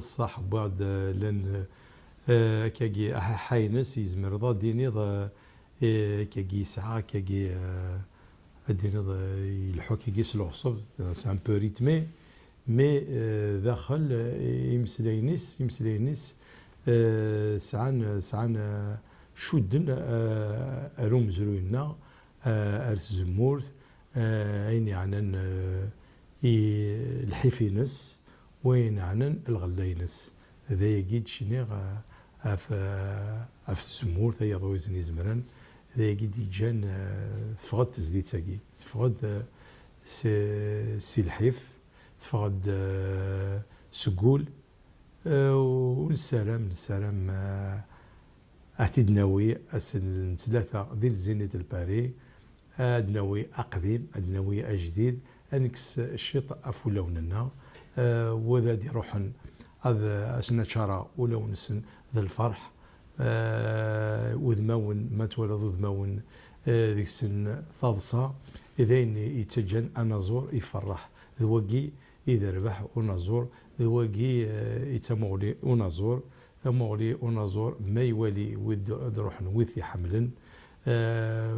بصح بعد لان كاجي حاينس يزمر ضا ديني ضا كاجي ساعة كاجي ديني ضا يلحو كاجي سلوصف سي ان بو ريتمي مي داخل يمسلاينيس سعان شودن اروم زروينا ارث زمورت اين يعنن الحفينس وين عنن الغلاينس هذا يجد شنيغ اف الزمورت هي ضويزني زمرن هذا يجد يجان تفقد تزليت ساقي تفقد سي الحيف تفقد سقول والسلام أتدناوي أسن ثلاثة ذي زينة الباري أدناوي أقديم أدناوي أجديد أنكس الشيط أفولوننا وذا دي روحن هذا أسنا شارع ولونسن ذا الفرح وذماون ما تولد ذماون ذيك السن ثاضصة إذا يتجن أنازور يفرح ذوقي إذا ربح ونازور ذوقي يتمغلي ونازور ثمغلي ونازور ما يولي ود روحن وذي حملا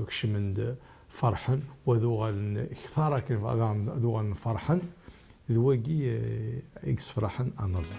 كشمند فرحا وذوغا اختار كيف ذوغا فرحا ذوقي اكس فرحا انازور